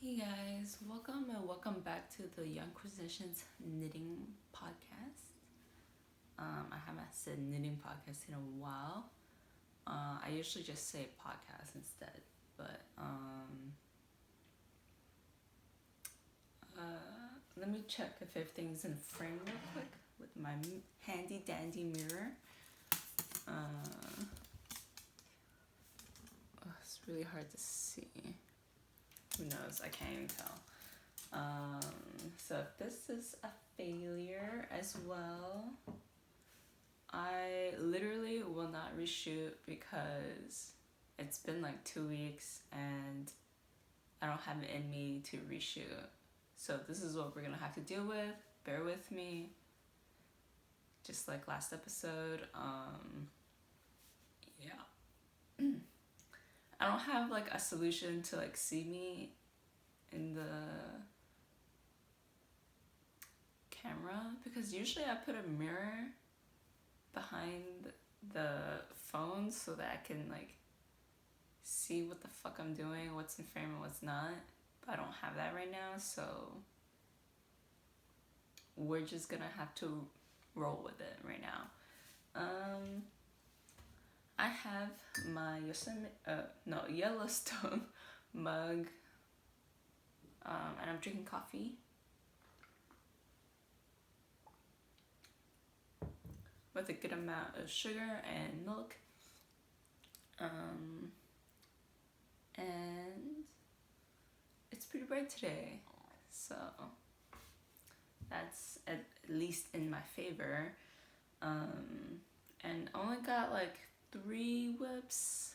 Hey guys, welcome back to the Yarnquisitions Knitting Podcast. I haven't said knitting podcast in a while. I usually just say podcast instead, but let me check if everything's in frame real quick with my handy dandy mirror. It's really hard to see. Who knows? I can't even tell. So if this is a failure as well, I literally will not reshoot because it's been like 2 weeks and I don't have it in me to reshoot. So this is what we're gonna have to deal with. Bear with me. Just like last episode. Yeah. I don't have like a solution to like see me in the camera because usually I put a mirror behind the phone so that I can like see what the fuck I'm doing, what's in frame and what's not. But I don't have that right now, so we're just gonna have to roll with it right now. I have my Yellowstone mug, and I'm drinking coffee with a good amount of sugar and milk, and it's pretty bright today, so that's at least in my favor. And only got like 3 whips.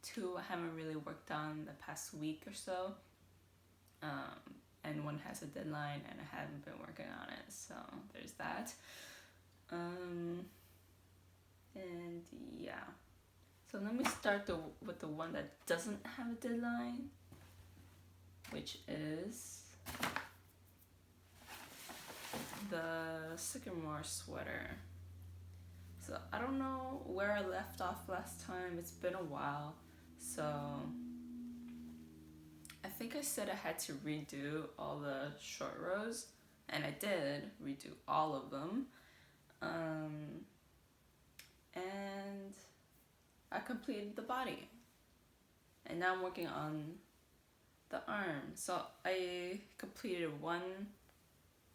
2 I haven't really worked on the past week or so. And 1 has a deadline and I haven't been working on it, so there's that. And yeah. So let me start with the one that doesn't have a deadline, which is the Sycamore sweater. So I don't know where I left off last time. It's been a while. So I think I said I had to redo all the short rows, and I did redo all of them. And I completed the body. And now I'm working on the arm. So I completed 1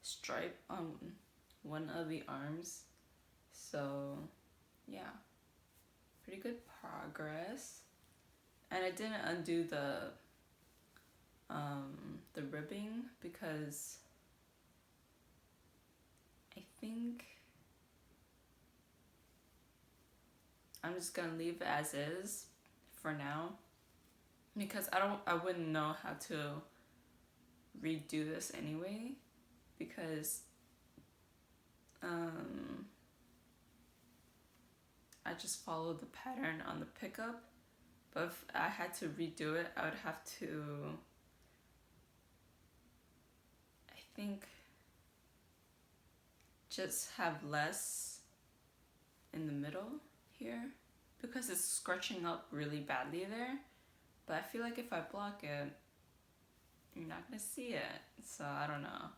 stripe on one of the arms. So yeah, pretty good progress. And I didn't undo the ribbing because I think I'm just gonna leave it as is for now, because I wouldn't know how to redo this anyway, because I just followed the pattern on the pickup. But if I had to redo it, I would have to, I think, just have less in the middle here, because it's scratching up really badly there. But I feel like if I block it, you're not gonna see it. So I don't know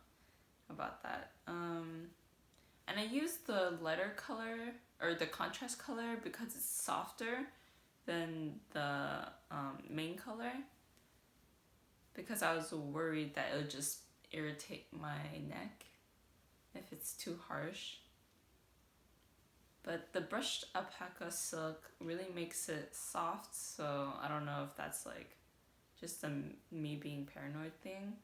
about that. And I used the lighter color, or the contrast color, because it's softer than the main color, because I was worried that it would just irritate my neck if it's too harsh. But the brushed alpaca silk really makes it soft, so I don't know if that's like just a me being paranoid thing.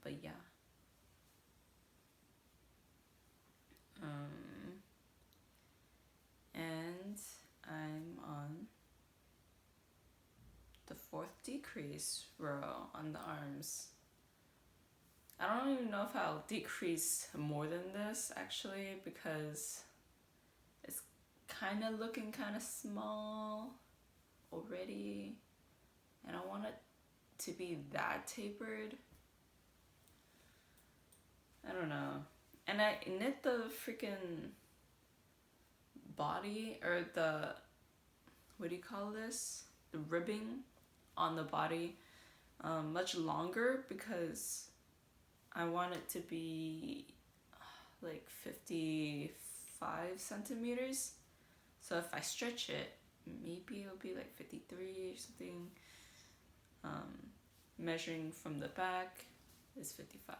But yeah. And I'm on the 4th decrease row on the arms. I don't even know if I'll decrease more than this actually, because it's kind of looking kind of small already, and I want it to be that tapered. I don't know. And I knit the freaking body, or the what do you call this? The ribbing on the body much longer, because I want it to be like 55 centimeters. So if I stretch it, maybe it'll be like 53 or something. Measuring from the back is 55,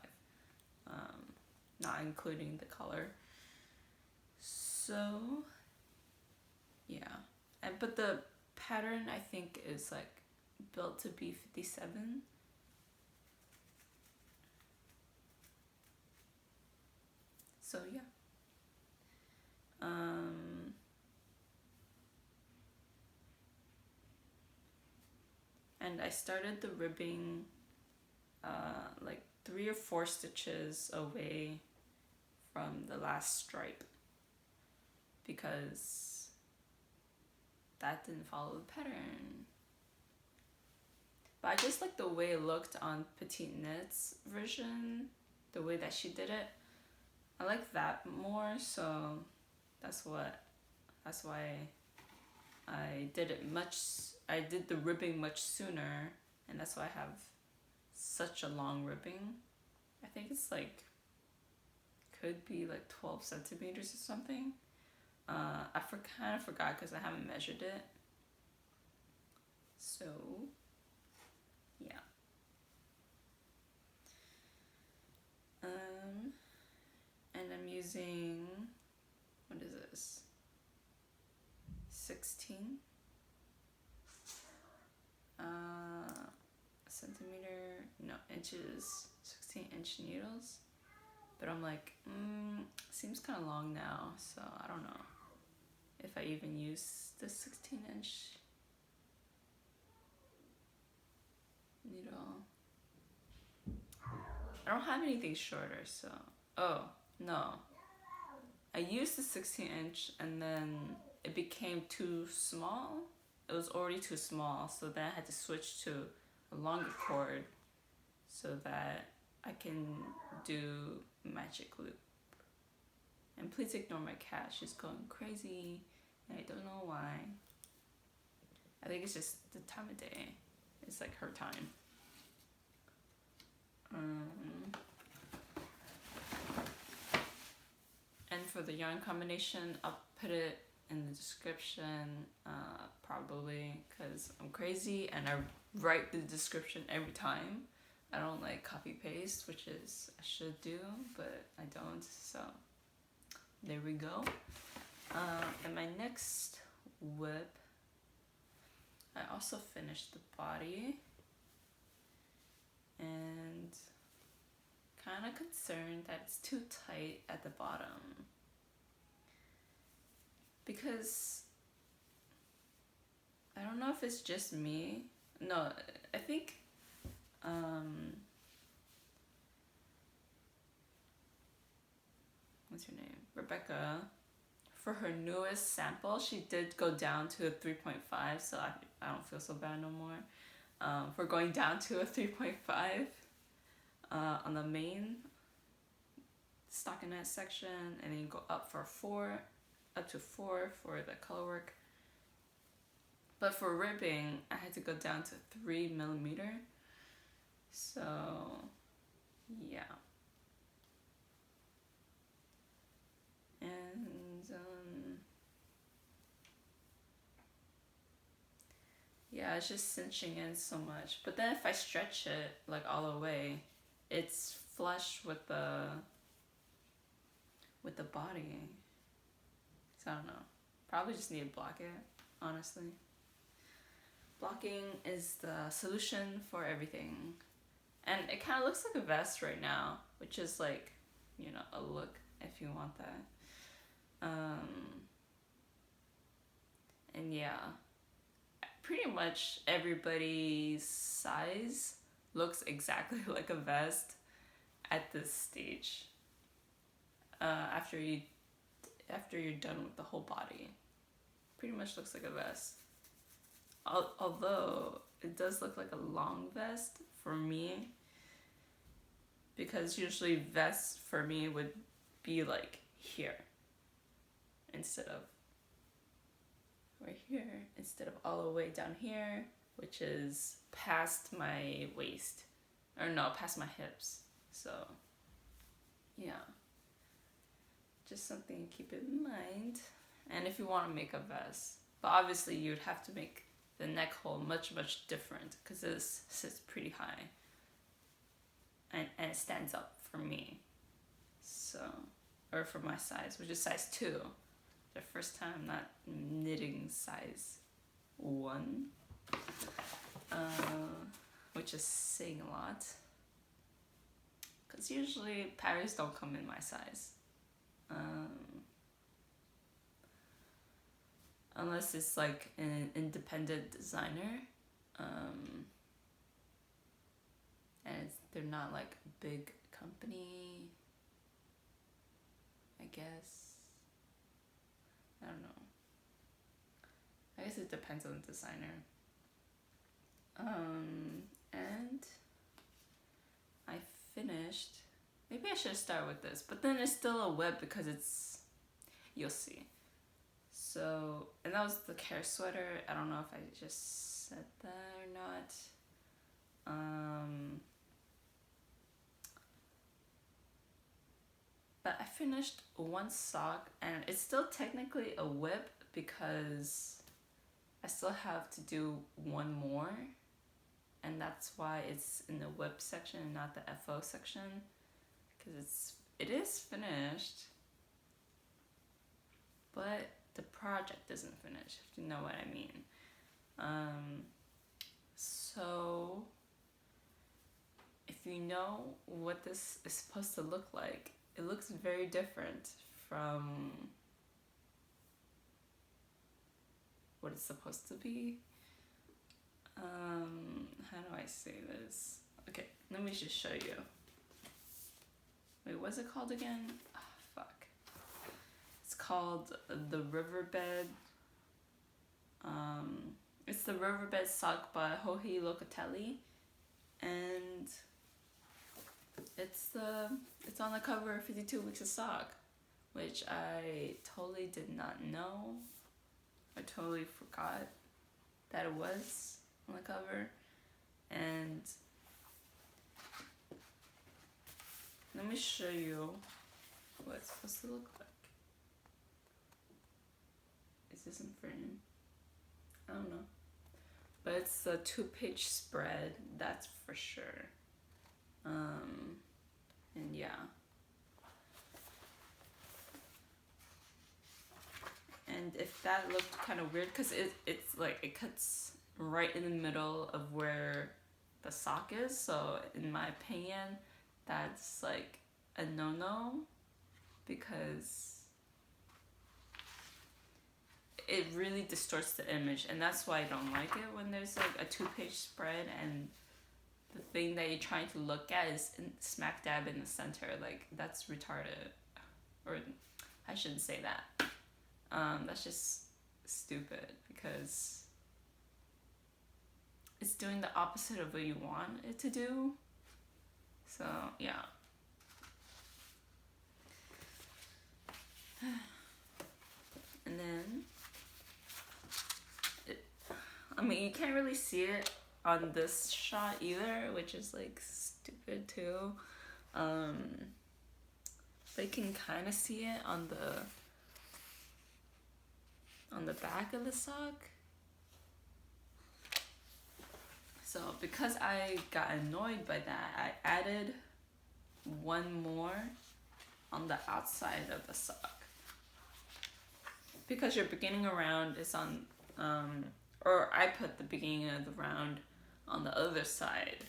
not including the collar. So yeah, but the pattern I think is like built to be 57. So yeah. And I started the ribbing like 3 or 4 stitches away from the last stripe, because that didn't follow the pattern. But I just like the way it looked on petiteknit's version, the way that she did it. I like that more, so that's why I did the ribbing much sooner, and that's why I have such a long ribbing. I think it's like, could be like 12 centimeters or something. I kind of forgot because I haven't measured it. So yeah. And I'm using, what is this? 16 inches, 16-inch needles. But I'm like, seems kind of long now, so I don't know if I even use the 16-inch needle. I don't have anything shorter, so, oh, no. I used the 16-inch and then it became too small. It was already too small, so then I had to switch to a longer cord so that I can do magic loop. And please ignore my cat, she's going crazy and I don't know why. I think it's just the time of day. It's like her time. And for the yarn combination, I'll put it in the description, probably, because I'm crazy and I write the description every time. I don't like copy paste, which is I should do, but I don't, so there we go. And my next whip, I also finished the body and kind of concerned that it's too tight at the bottom, because I don't know if it's just me. No, I think what's her name? Rebecca, for her newest sample, she did go down to a 3.5, so I don't feel so bad no more. For going down to a 3.5 on the main stockinette section, and then you go up to 4 for the color work. But for ribbing, I had to go down to 3 millimeter. So yeah. And yeah, it's just cinching in so much. But then if I stretch it like all the way, it's flush with the body. So I don't know. Probably just need to block it, honestly. Blocking is the solution for everything. And it kind of looks like a vest right now, which is like, you know, a look if you want that. And yeah, pretty much everybody's size looks exactly like a vest at this stage. After you're done with the whole body, pretty much looks like a vest. Although it does look like a long vest for me, because usually vests for me would be like here instead of right here instead of all the way down here, which is past my waist. Or no, past my hips. So, yeah. Just something to keep in mind. And if you want to make a vest. But obviously you'd have to make the neck hole much, much different. Because this sits pretty high. And it stands up for me. So, or for my size, which is size 2. The first time I'm not knitting size 1. Which is saying a lot. Because usually patterns don't come in my size. Unless it's like an independent designer. And they're not like a big company, I guess. I don't know. I guess it depends on the designer. And I finished. Maybe I should start with this, but then it's still a web because it's, you'll see. So, and that was the Kerr sweater. I don't know if I just said that or not. But I finished one sock, and it's still technically a whip because I still have to do one more, and that's why it's in the whip section and not the FO section, because it is finished, but the project isn't finished, if you know what I mean. So if you know what this is supposed to look like, it looks very different from what it's supposed to be. How do I say this? Okay, let me just show you. Wait, what's it called again? Oh, fuck. It's called the Riverbed. It's the Riverbed sock by Joji Locatelli, and it's on the cover of 52 Weeks of Sock, which I totally did not know. I totally forgot that it was on the cover. And let me show you what it's supposed to look like. Is this in frame? I don't know. But it's a 2-page spread, that's for sure. And yeah. And if that looked kind of weird, because it's like, it cuts right in the middle of where the sock is. So in my opinion, that's like a no-no, because it really distorts the image, and that's why I don't like it when there's like a 2-page spread and the thing that you're trying to look at is smack dab in the center. Like, that's retarded. Or I shouldn't say that. That's just stupid, because it's doing the opposite of what you want it to do. So, yeah. And then, I mean, you can't really see it on this shot either, which is like stupid too. But you can kind of see it on the back of the sock. So because I got annoyed by that, I added one more on the outside of the sock. Because your beginning round is on, or I put the beginning of the round on the other side,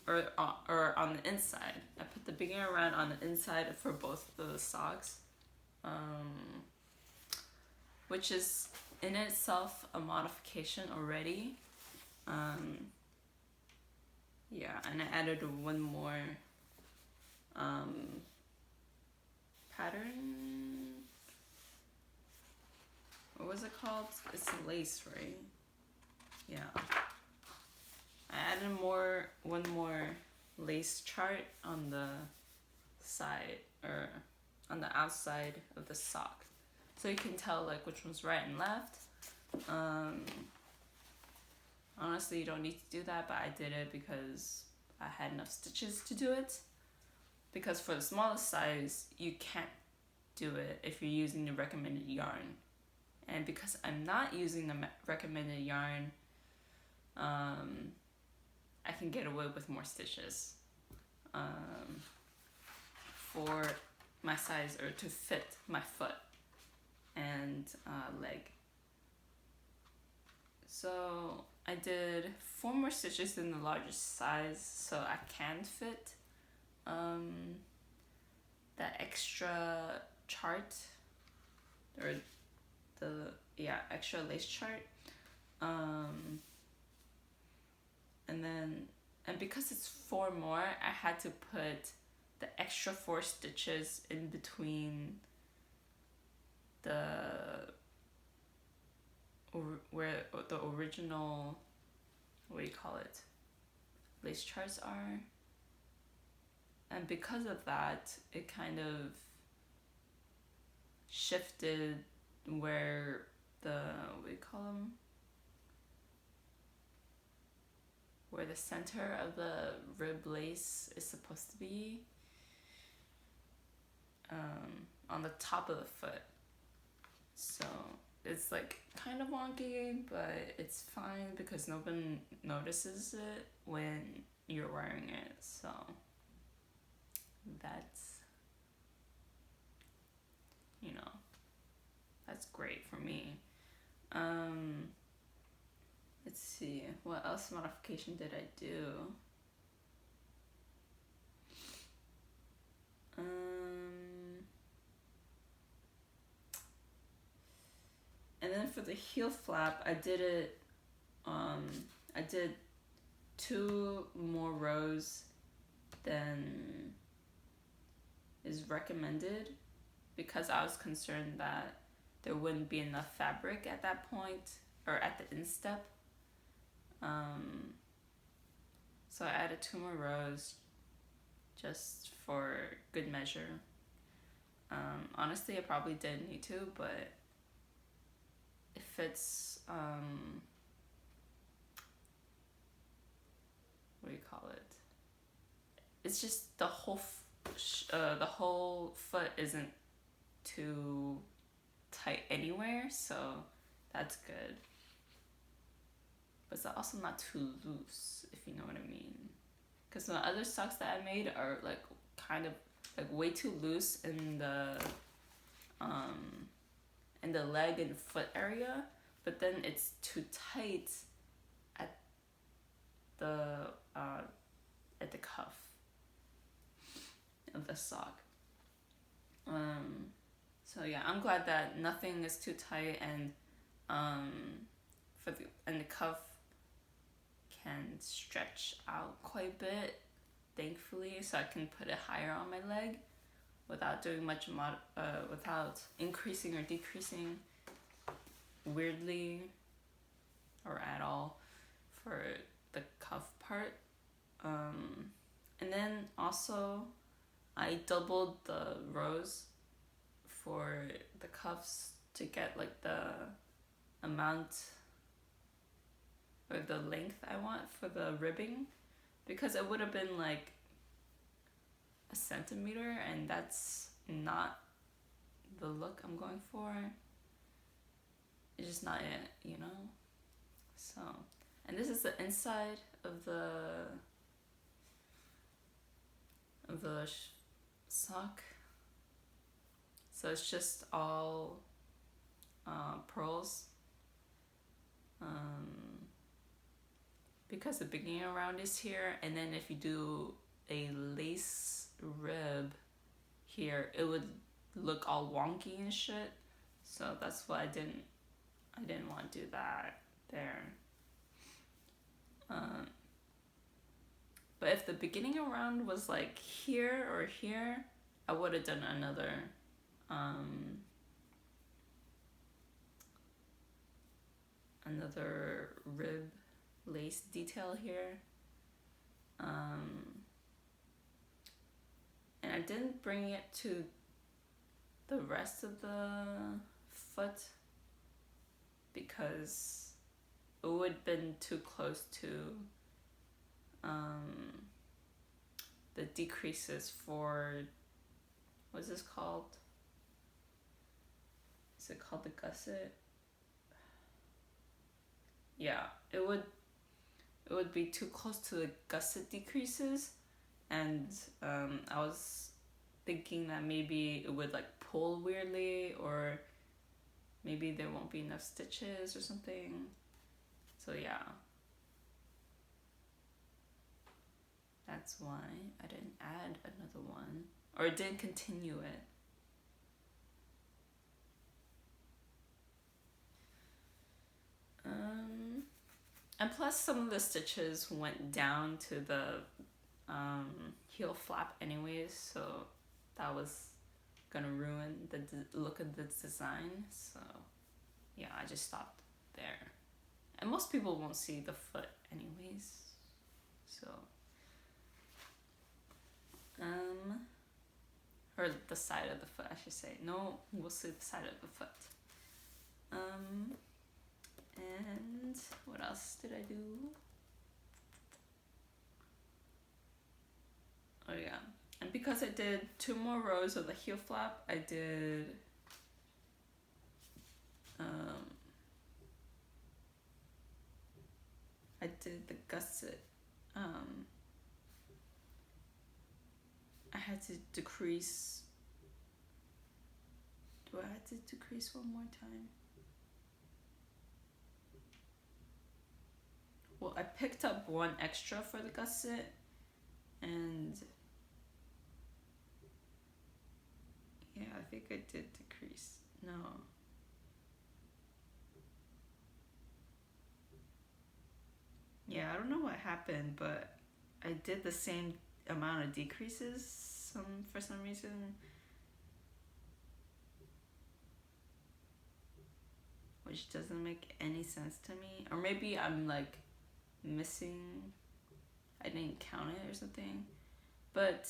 or on the inside. I put the beginning round on the inside for both the socks, which is in itself a modification already. Yeah, and I added one more pattern. What was it called? It's lace, right? Yeah. I added one more lace chart on the side, or on the outside of the sock, so you can tell like which one's right and left. Honestly, you don't need to do that, but I did it because I had enough stitches to do it. Because for the smallest size, you can't do it if you're using the recommended yarn. And because I'm not using the recommended yarn, I can get away with more stitches for my size, or to fit my foot and leg. So I did 4 more stitches in the largest size, so I can fit that extra chart, or the extra lace chart, and because it's 4 more, I had to put the extra 4 stitches in between where the original, what do you call it, lace charts are. And because of that, it kind of shifted where the, what do you call them, where the center of the rib lace is supposed to be, on the top of the foot. So it's like kind of wonky, but it's fine because no one notices it when you're wearing it. So that's, that's great for me. Let's see, what else modification did I do? And then for the heel flap, I did it, I did 2 more rows than is recommended because I was concerned that there wouldn't be enough fabric at that point, or at the instep. So I added 2 more rows just for good measure. Honestly, I probably didn't need to, but it fits, what do you call it? It's just the whole foot isn't too tight anywhere, so that's good. But it's also not too loose, if you know what I mean. Because the other socks that I made are like kind of like way too loose in the leg and foot area, but then it's too tight at the cuff of the sock. So yeah, I'm glad that nothing is too tight, and the cuff can stretch out quite a bit, thankfully, so I can put it higher on my leg without doing much without increasing or decreasing weirdly or at all for the cuff part. And then also I doubled the rows for the cuffs to get like the amount or the length I want for the ribbing, because it would have been like a centimeter, and that's not the look I'm going for. It's just not it, So, and this is the inside of the sock. So it's just all pearls. Because the beginning around is here, and then if you do a lace rib here, it would look all wonky and shit. So that's why I didn't want to do that there. But if the beginning around was like here or here, I would have done another rib lace detail here. And I didn't bring it to the rest of the foot because it would have been too close to the decreases for, what's this called? Is it called the gusset? Yeah, it would be too close to the gusset decreases, and I was thinking that maybe it would like pull weirdly, or maybe there won't be enough stitches or something. So yeah, that's why I didn't add another one, or didn't continue it. And plus some of the stitches went down to the heel flap anyways, so that was gonna ruin the look of the design. So yeah, I just stopped there. And most people won't see the foot anyways, so or the side of the foot, I should say. No, we'll see the side of the foot. And what else did I do? Oh yeah, and because I did 2 more rows of the heel flap, I did the gusset. I had to decrease. Do I have to decrease one more time? Well, I picked up 1 extra for the gusset, and yeah, I think I did decrease. No. Yeah, I don't know what happened, but I did the same amount of decreases for some reason. Which doesn't make any sense to me. Or maybe I'm like missing, I didn't count it or something. But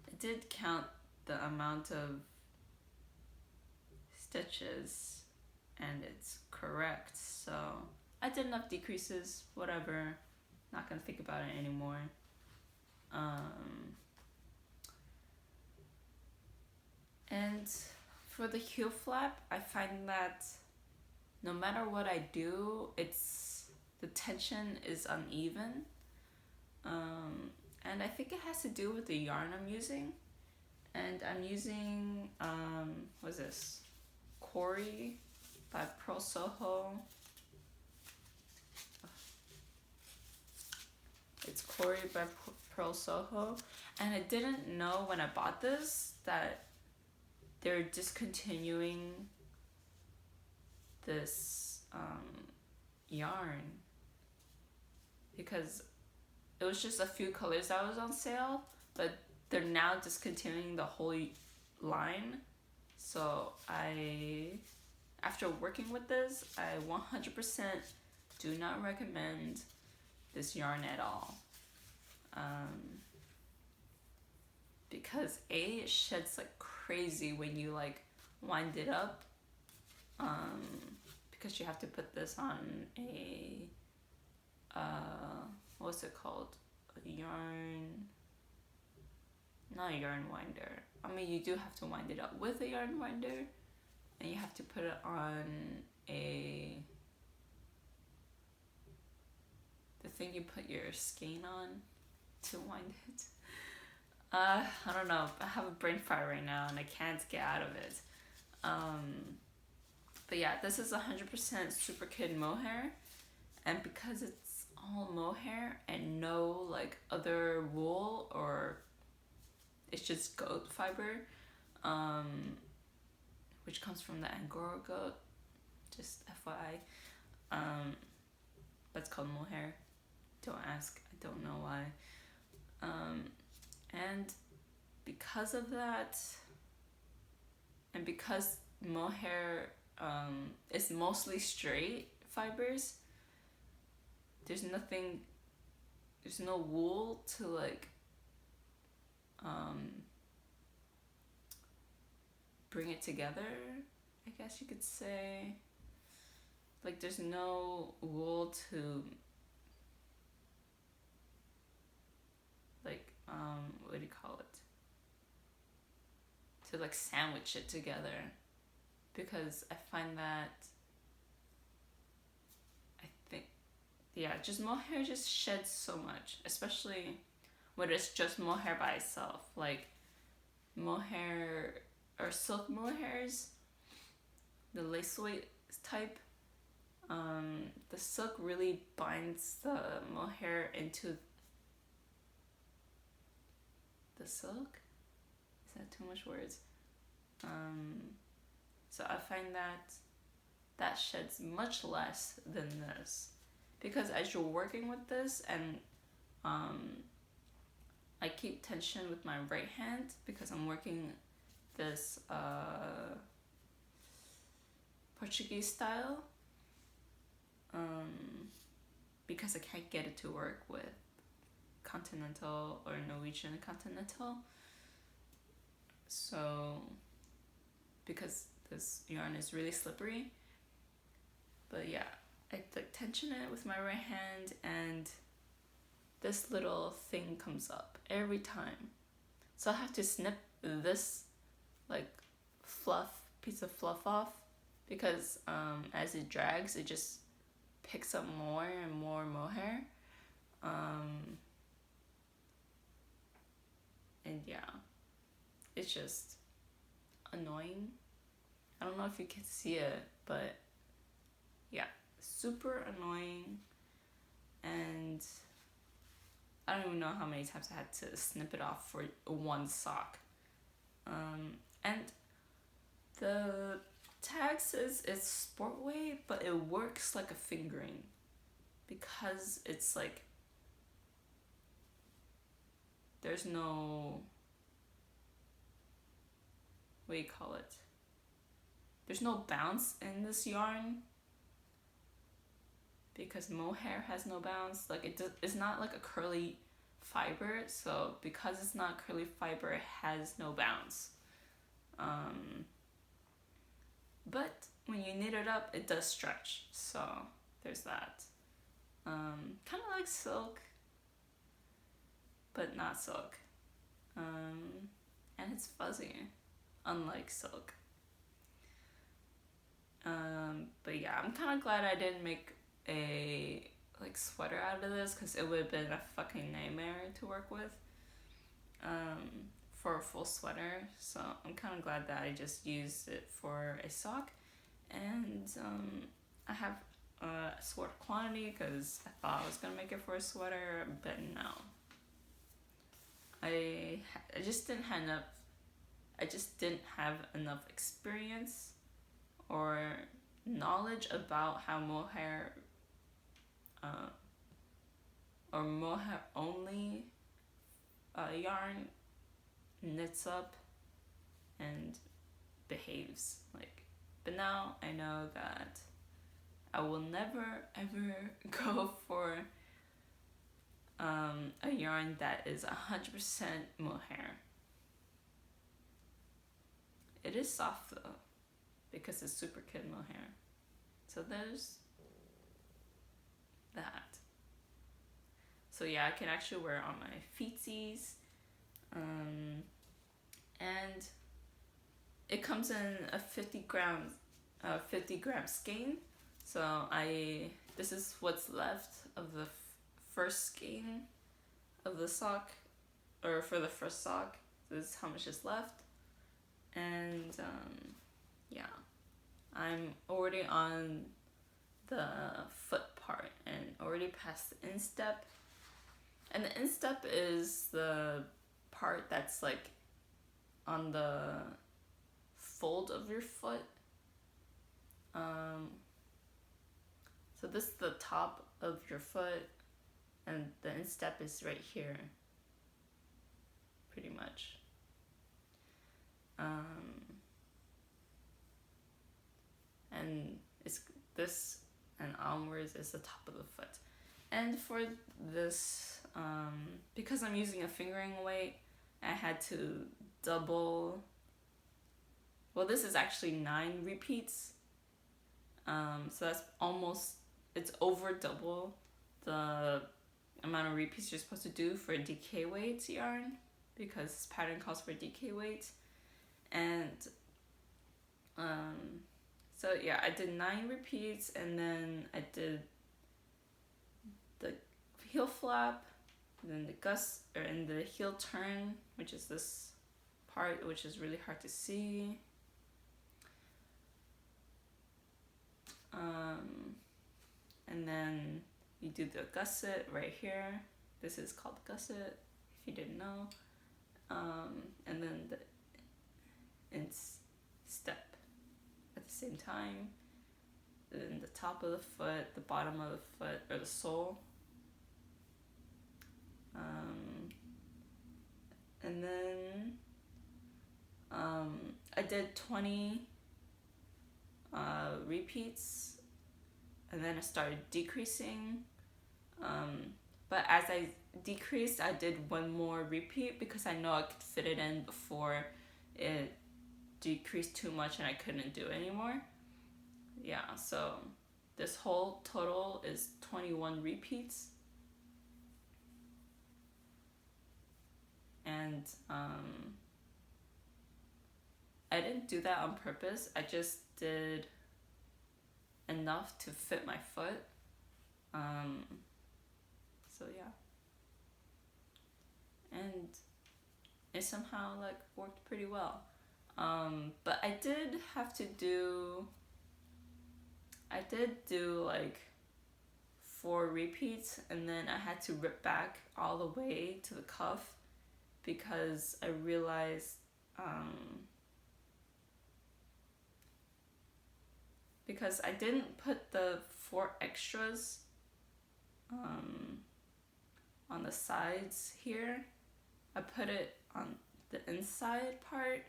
I did count the amount of stitches and it's correct. So I did enough decreases, whatever. Not gonna think about it anymore. And for the heel flap, I find that no matter what I do, the tension is uneven. And I think it has to do with the yarn I'm using. And I'm using, what's this? Coorie by Purl Soho. It's Coorie by Purl Soho. And I didn't know when I bought this that they're discontinuing this yarn, because it was just a few colors that was on sale, but they're now discontinuing the whole line. So after working with this, I 100% do not recommend this yarn at all. Because it sheds like crazy when you like wind it up. Because you have to put this on a what's it called? Not a yarn winder. I mean, you do have to wind it up with a yarn winder, and you have to put it on the thing you put your skein on to wind it. I don't know. I have a brain fire right now and I can't get out of it. But yeah, this is 100% Super Kid mohair, and because it's all mohair and no like other wool, or it's just goat fiber, which comes from the Angora goat, just FYI. That's called mohair. Don't ask, I don't know why. And because of that, and because mohair is mostly straight fibers, there's no wool to like bring it together, I guess you could say. like there's no wool to like what do you call it, to like sandwich it together, because I find that just mohair just sheds so much, especially when it's just mohair by itself. Like mohair or silk mohairs, the lace weight type, the silk really binds the mohair into the silk. Is that too much words? So I find that sheds much less than this, because as you're working with this, and I keep tension with my right hand because I'm working this Portuguese style, because I can't get it to work with continental or Norwegian continental. So because this yarn is really slippery, but yeah, I like tension it with my right hand, and this little thing comes up every time. So I have to snip this like piece of fluff off, because as it drags, it just picks up more and more mohair. And yeah, it's just annoying. I don't know if you can see it, but yeah, super annoying. And I don't even know how many times I had to snip it off for one sock. And the tag says it's sport weight, but it works like a fingering, because it's like there's no, what do you call it? There's no bounce in this yarn, because mohair has no bounce. Like it's not like a curly fiber, so because it's not curly fiber, it has no bounce. But when you knit it up, it does stretch, so there's that. Kind of like silk, but not silk. And it's fuzzy, unlike silk. But yeah, I'm kind of glad I didn't make a like sweater out of this, because it would have been a fucking nightmare to work with for a full sweater. So I'm kind of glad that I just used it for a sock. And I have a sweater quantity, because I thought I was gonna make it for a sweater, but no. I just didn't have enough experience or knowledge about how mohair or mohair only yarn knits up and behaves like. But now I know that I will never ever go for a yarn that is 100% mohair. It is soft though, because it's super kid mohair. So there's that. So yeah, I can actually wear it on my feetsies. And it comes in a 50 gram skein. So this is what's left of the first skein of the sock, or for the first sock. This is how much is left. And yeah, I'm already on the foot part and already past the instep. And the instep is the part that's like on the fold of your foot. So this is the top of your foot, and the instep is right here, pretty much. And it's this and onwards is the top of the foot. And for this, because I'm using a fingering weight, I had to double. Well, this is actually 9 repeats. So that's it's over double the amount of repeats you're supposed to do for a DK weight yarn, because this pattern calls for DK weight. And so yeah, I did 9 repeats, and then I did the heel flap, and then the heel turn, which is this part, which is really hard to see. And then you do the gusset right here. This is called gusset, if you didn't know. And then the step at the same time. Then the top of the foot, the bottom of the foot, or the sole. And then I did 20 repeats, and then I started decreasing. But as I decreased, I did 1 more repeat because I know I could fit it in before it decreased too much and I couldn't do it anymore. Yeah, so this whole total is 21 repeats. And I didn't do that on purpose. I just did enough to fit my foot. So yeah. And it somehow worked pretty well. But I did do 4 repeats, and then I had to rip back all the way to the cuff because I realized because I didn't put the 4 extras on the sides here. I put it on the inside part,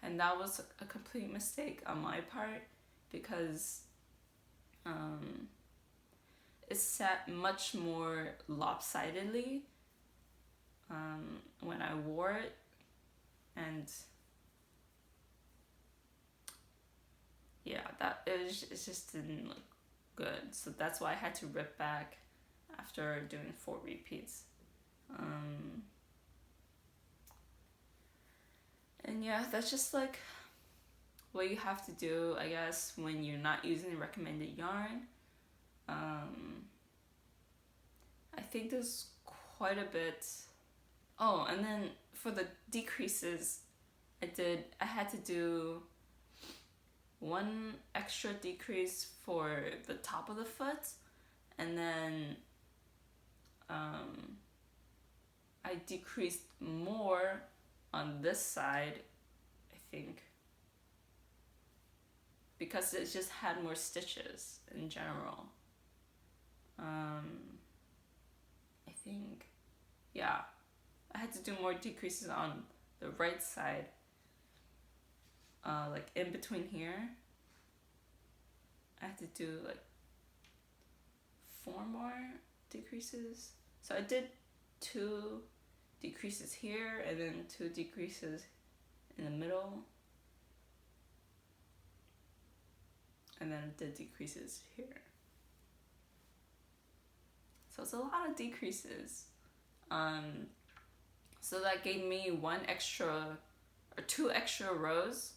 and that was a complete mistake on my part because it sat much more lopsidedly when I wore it, and yeah, it just didn't look good. So that's why I had to rip back after doing 4 repeats. And yeah, that's just what you have to do, I guess, when you're not using recommended yarn. I think there's quite a bit. Oh, and then for the decreases, I had to do 1 extra decrease for the top of the foot, and then I decreased more on this side, I think, because it just had more stitches in general. I think, yeah, I had to do more decreases on the right side, in between here. I had to do 4 more decreases. So I did 2 decreases here, and then 2 decreases in the middle, and then did decreases here. So it's a lot of decreases. So that gave me 2 extra rows,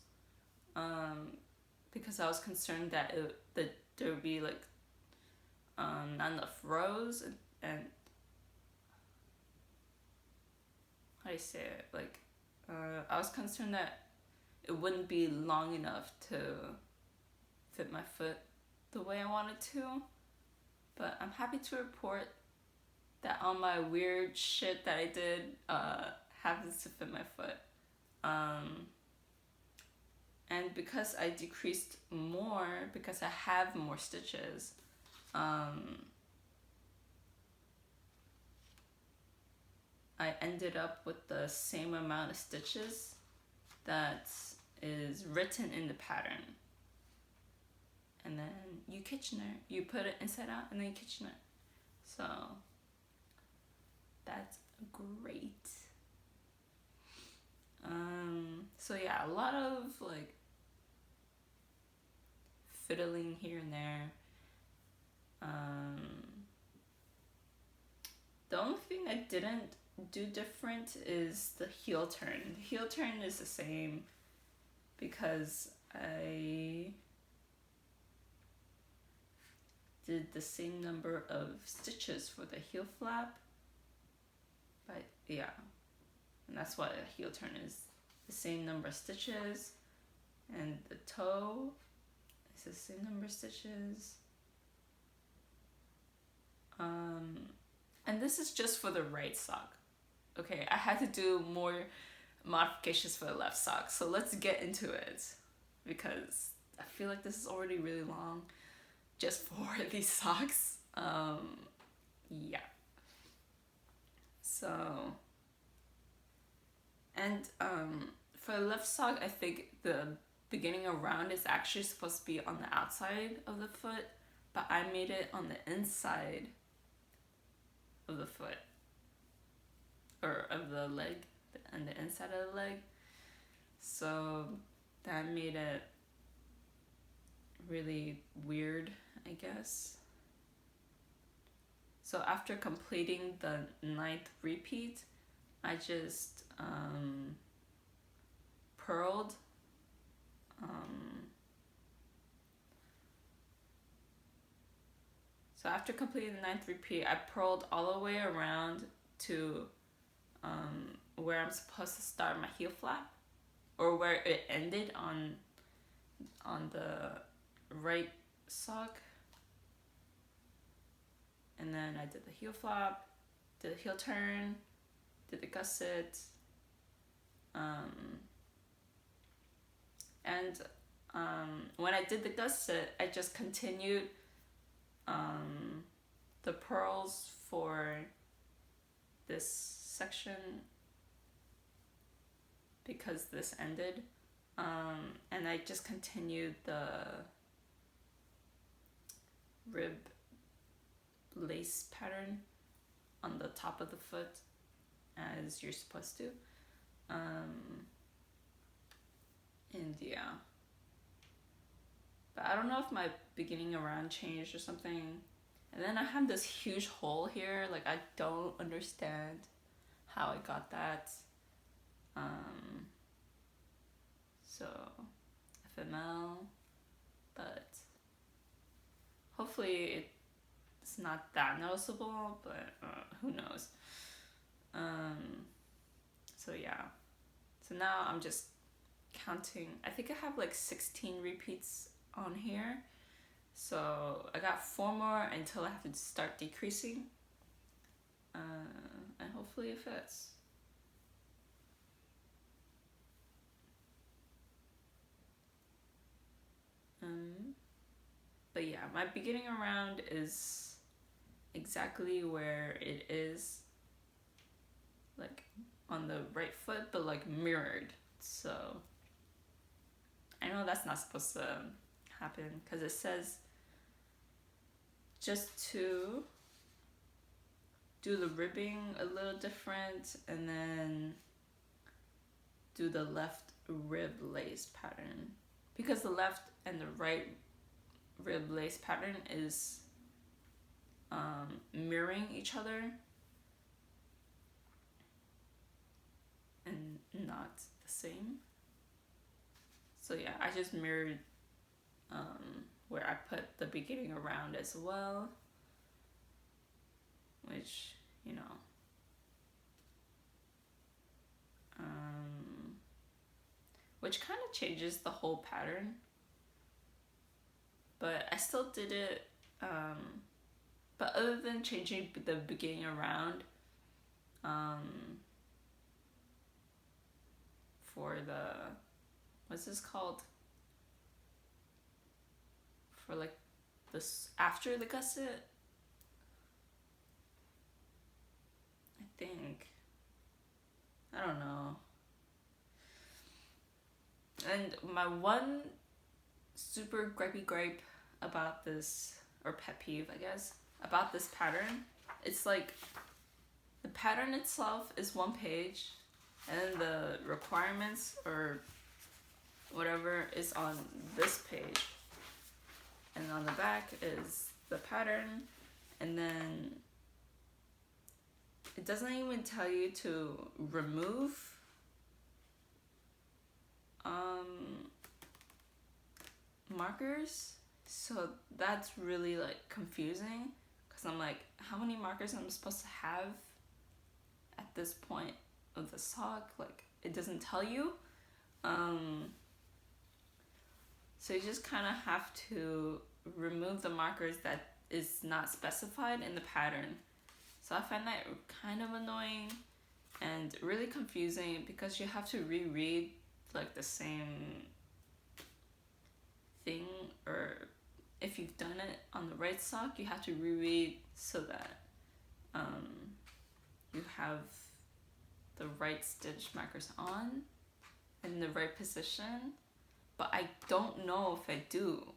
because I was concerned that there would be not enough rows, and how do you say it? I was concerned that it wouldn't be long enough to fit my foot the way I wanted to. But I'm happy to report that all my weird shit that I did happens to fit my foot. And because I decreased more, because I have more stitches, I ended up with the same amount of stitches that is written in the pattern. And then you Kitchener. You put it inside out and then you Kitchener. So that's great. So yeah, a lot of fiddling here and there. The only thing I didn't do different is the heel turn. The heel turn is the same because I did the same number of stitches for the heel flap. But yeah, and that's why a heel turn is the same number of stitches, and the toe is the same number of stitches. And this is just for the right sock. Okay, I had to do more modifications for the left sock, so let's get into it because I feel like this is already really long just for these socks. Yeah. So, and for the left sock, I think the beginning around is actually supposed to be on the outside of the foot, but I made it on the inside of the foot, or of the leg, and the inside of the leg. So that made it really weird, I guess. So after completing the 9th repeat, I just purled. So after completing the 9th repeat, I purled all the way around to where I'm supposed to start my heel flap, or where it ended on the right sock. And then I did the heel flap, did the heel turn, did the gusset, and when I did the gusset, I just continued the purls for this section because this ended, and I just continued the rib lace pattern on the top of the foot as you're supposed to, and yeah, but I don't know if my beginning around changed or something. And then I have this huge hole here, like I don't understand how I got that. So FML, but hopefully it's not that noticeable, but who knows. So yeah, so now I'm just counting. I think I have like 16 repeats on here, so I got 4 more until I have to start decreasing, and hopefully it fits. But yeah, my beginning around is exactly where it is, like on the right foot, but like mirrored. So I know that's not supposed to happen because it says just to do the ribbing a little different and then do the left rib lace pattern, because the left and the right rib lace pattern is mirroring each other and not the same. So yeah, I just mirrored where I put the beginning around as well, which, you know, which kind of changes the whole pattern, but I still did it, but other than changing the beginning around, for the, what's this called? For like this after the gusset, I think. I don't know. And my one super gripey gripe about this, or pet peeve, I guess, about this pattern, it's like the pattern itself is 1 page, and the requirements or whatever is on this page. and on the back is the pattern, and then it doesn't even tell you to remove markers, so that's really like confusing, because I'm like, how many markers am I supposed to have at this point of the sock? Like, it doesn't tell you. So you just kind of have to remove the markers that is not specified in the pattern. So I find that kind of annoying and really confusing, because you have to reread like the same thing, or if you've done it on the right sock, you have to reread so that you have the right stitch markers on in the right position. But I don't know if I do.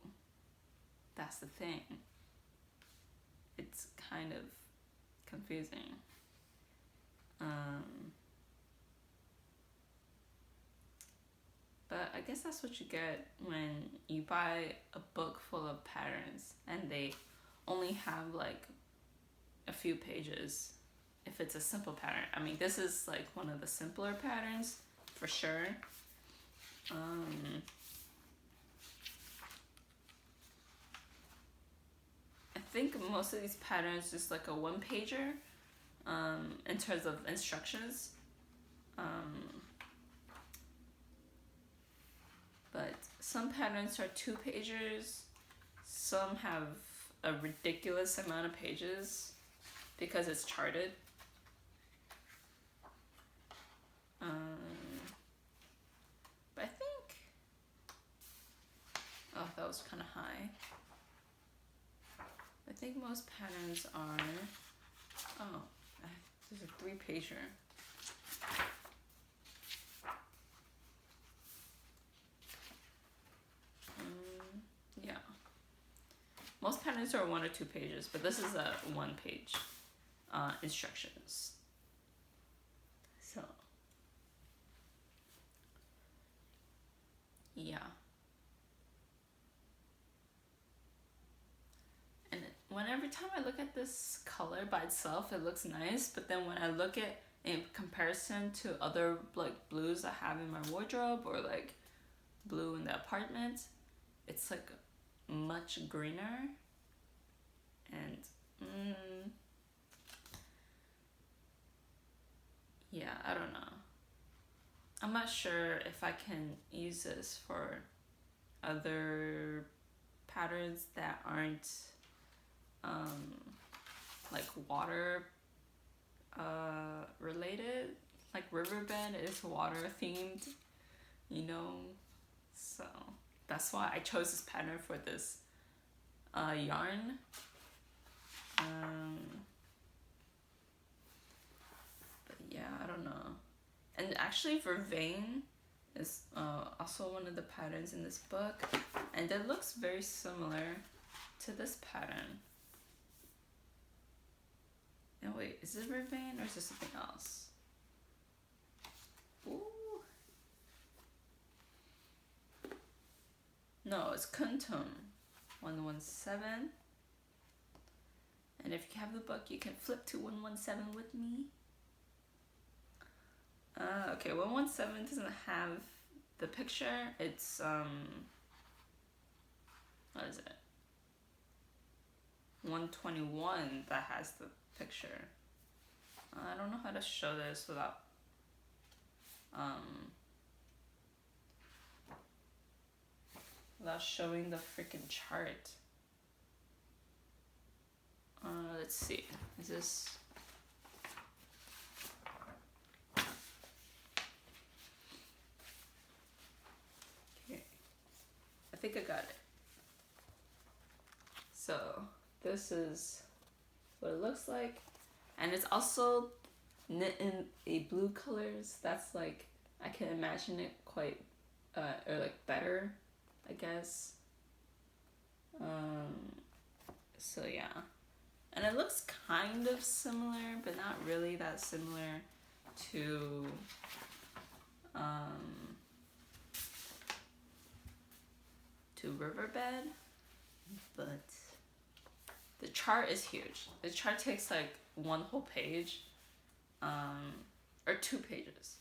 That's the thing. It's kind of confusing. But I guess that's what you get when you buy a book full of patterns and they only have like a few pages. If it's a simple pattern. I mean, this is like one of the simpler patterns for sure. I think most of these patterns just like a one pager in terms of instructions. But some patterns are 2 pagers, some have a ridiculous amount of pages because it's charted. But I think, oh, that was kind of high. I think most patterns are, oh, there's a 3-pager. Yeah. Most patterns are 1 or 2 pages, but this is a 1-page instructions. So, yeah. And every time I look at this color by itself, it looks nice, but then when I look at in comparison to other like blues I have in my wardrobe, or like blue in the apartment, it's like much greener, and yeah, I don't know. I'm not sure if I can use this for other patterns that aren't like water related. Like Riverbed is water themed, you know, so that's why I chose this pattern for this yarn. But yeah, I don't know. And actually vervain is also one of the patterns in this book, and it looks very similar to this pattern. No, wait, is this vervain or is this something else? Ooh. No, it's kuntum 117. And if you have the book, you can flip to 117 with me. Okay, 117 doesn't have the picture. It's what is it? 121 that has the picture. I don't know how to show this without showing the freaking chart. Let's see. Is this? Okay. I think I got it. So this is what it looks like, and it's also knit in a blue colors. That's like, I can imagine it quite or like better, I guess. So yeah, and it looks kind of similar, but not really that similar to Riverbed. but the chart is huge. The chart takes like one whole page, or 2 pages.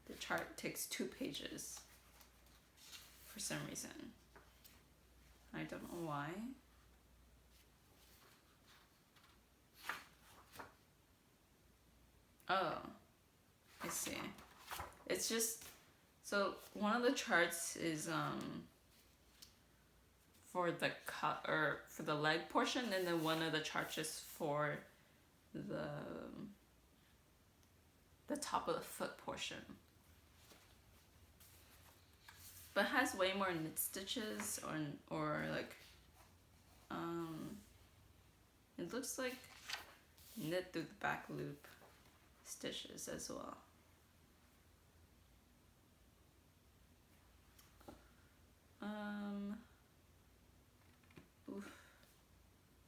The chart takes 2 pages for some reason. I don't know why. Oh, I see. It's just, so one of the charts is for the cut or for the leg portion, and then one of the charts is for the top of the foot portion. But it has way more knit stitches or like it looks like knit through the back loop stitches as well.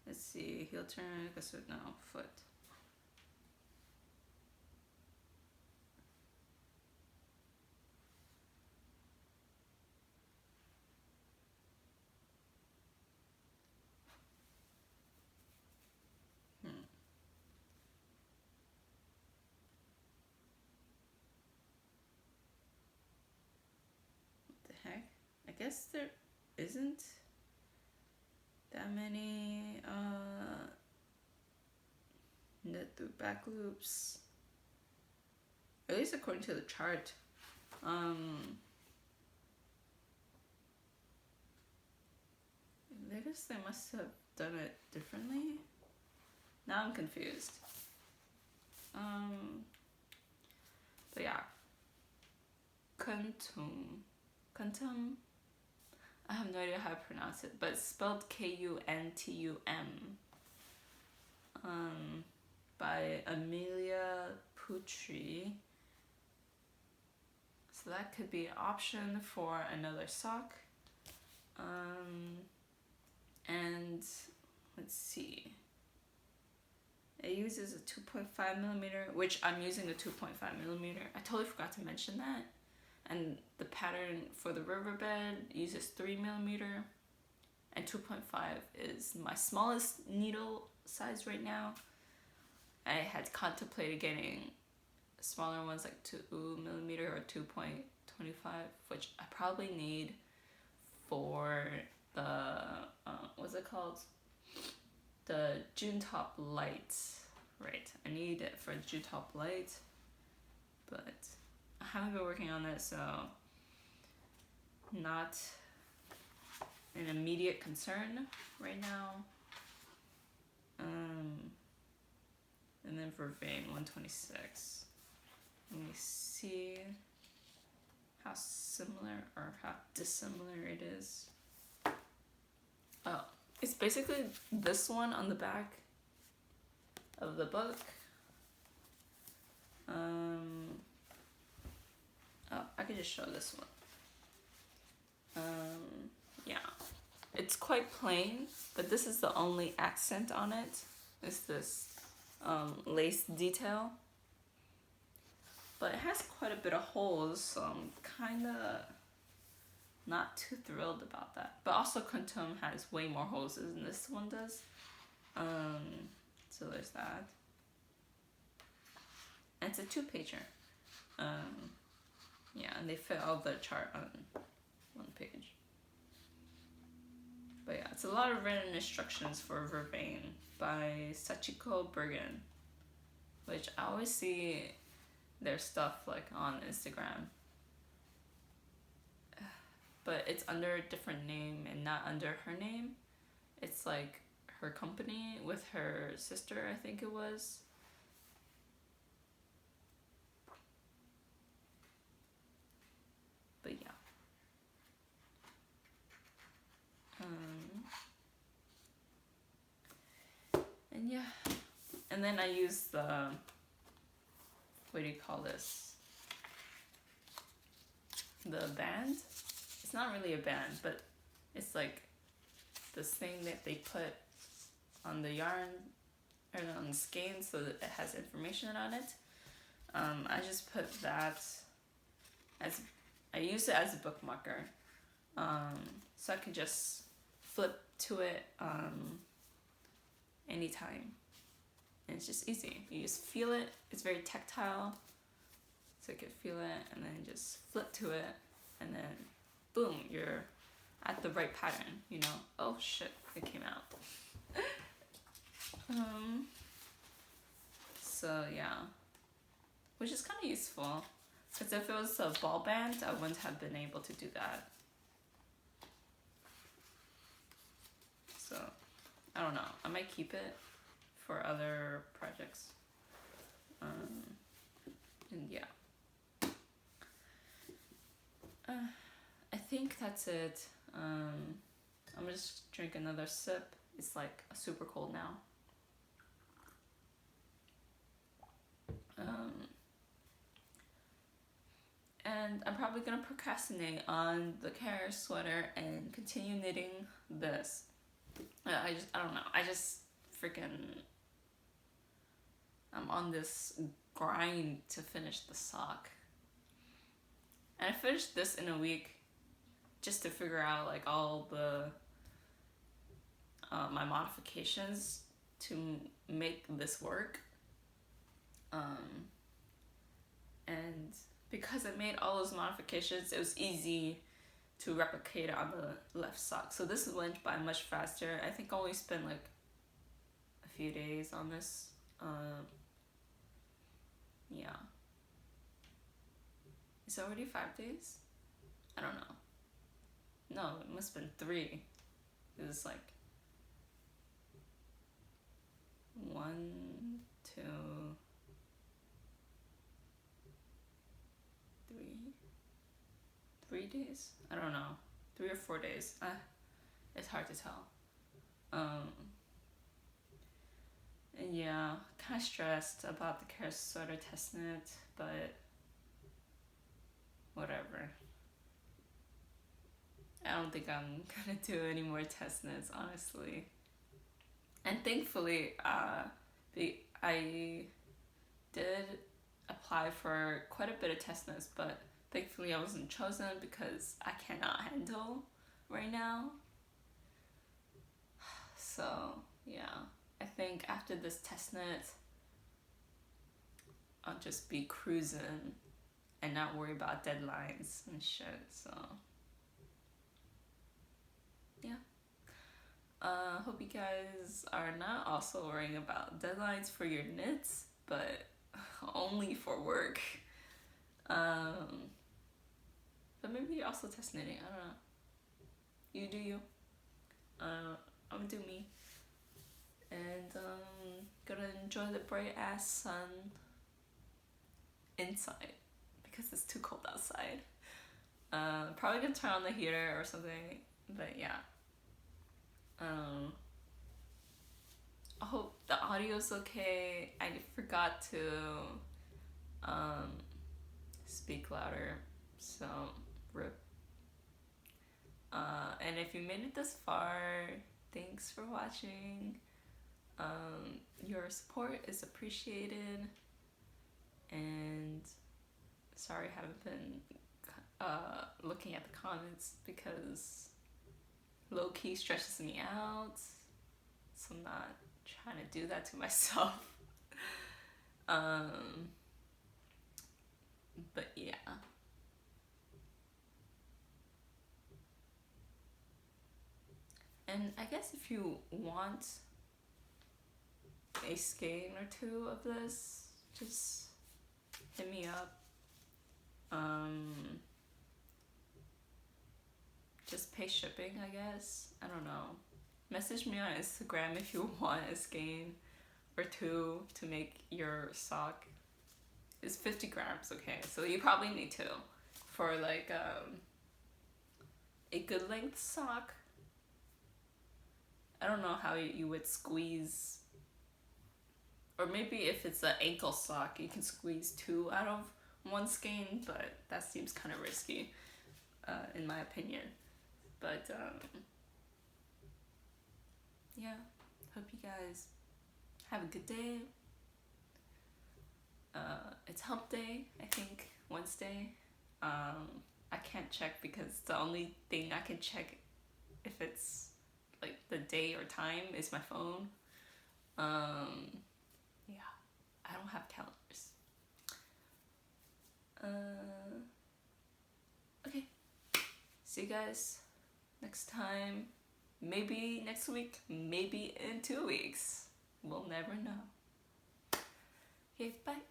Let's see, heel turn, I guess no, foot. I guess there isn't that many knit through back loops, at least according to the chart. I guess they must have done it differently. Now I'm confused. But yeah, kuntum. I have no idea how to pronounce it, but it's spelled Kuntum. By Amelia Putri. So that could be an option for another sock. And let's see. It uses a 2.5 millimeter, which I'm using a 2.5 millimeter. I totally forgot to mention that. And the pattern for the Riverbed uses 3 millimeter, and 2.5 is my smallest needle size right now. I had contemplated getting smaller ones like 2 millimeter or 2.25, which I probably need for the, what's it called? The June Top Light. Right, I need it for June Top Light, but I haven't been working on it, so not an immediate concern right now. And then vervain 126. Let me see how similar or how dissimilar it is. Oh, it's basically this one on the back of the book. Oh, I could just show this one. Yeah, it's quite plain, but this is the only accent on it. It's this lace detail, but it has quite a bit of holes, so I'm kind of not too thrilled about that. But also kuntum has way more holes than this one does. So there's that. And it's a 2-pager. Yeah, and they fit all the chart on one page. But yeah, it's a lot of written instructions for vervain by Sachiko burgin, which I always see their stuff like on Instagram. But it's under a different name and not under her name. It's like her company with her sister, I think it was. But yeah. And yeah. And then I use the, what do you call this? The band? It's not really a band, but it's like this thing that they put on the yarn or on the skein so that it has information on it. I just put that as, I use it as a bookmarker. so I can just flip to it anytime. And it's just easy. You just feel it. It's very tactile, so you can feel it, and then just flip to it, and then boom, you're at the right pattern, you know. Oh shit, it came out. So yeah, which is kind of useful, because if it was a ball band, I wouldn't have been able to do that. So I don't know, I might keep it for other projects. And yeah, I think that's it. I'm gonna just drink another sip. It's like super cold now. And I'm probably gonna procrastinate on the kerr sweater and continue knitting this. I don't know. I just freaking, I'm on this grind to finish the sock. And I finished this in a week just to figure out like all the my modifications to make this work. And because I made all those modifications, it was easy to replicate it on the left sock. So this went by much faster. I think I only spent like a few days on this. Yeah. It's already 5 days? I don't know. No, it must have been 3. It was like 1, 2, 3 days? I don't know. 3 or 4 days. It's hard to tell. And yeah, kind of stressed about the kerr sweater test knit, but whatever. I don't think I'm gonna do any more test knits, honestly. And thankfully, I did apply for quite a bit of test knits, but thankfully I wasn't chosen because I cannot handle right now. So yeah, I think after this test knit, I'll just be cruising and not worry about deadlines and shit. So yeah. Hope you guys are not also worrying about deadlines for your knits, but only for work. But maybe you're also test knitting. I don't know. You do you. I'm gonna do me. And gonna enjoy the bright ass sun inside because it's too cold outside. Probably gonna turn on the heater or something. But yeah. I hope the audio's okay. I forgot to speak louder, so rip. And if you made it this far, thanks for watching. Your support is appreciated, and sorry I haven't been looking at the comments because low-key stresses me out, so I'm not trying to do that to myself. But yeah. And I guess if you want a skein or 2 of this, just hit me up. Just pay shipping, I guess. I don't know. Message me on Instagram if you want a skein or 2 to make your sock. It's 50 grams, okay? So you probably need 2 for like a good length sock. I don't know how you would squeeze, or maybe if it's an ankle sock, you can squeeze 2 out of 1 skein, but that seems kind of risky, in my opinion. But yeah, hope you guys have a good day. It's hump day, I think, Wednesday. I can't check because the only thing I can check if it's like the day or time is my phone. Yeah, I don't have calendars. Okay, see you guys next time. Maybe next week, maybe in 2 weeks. We'll never know. Okay, bye.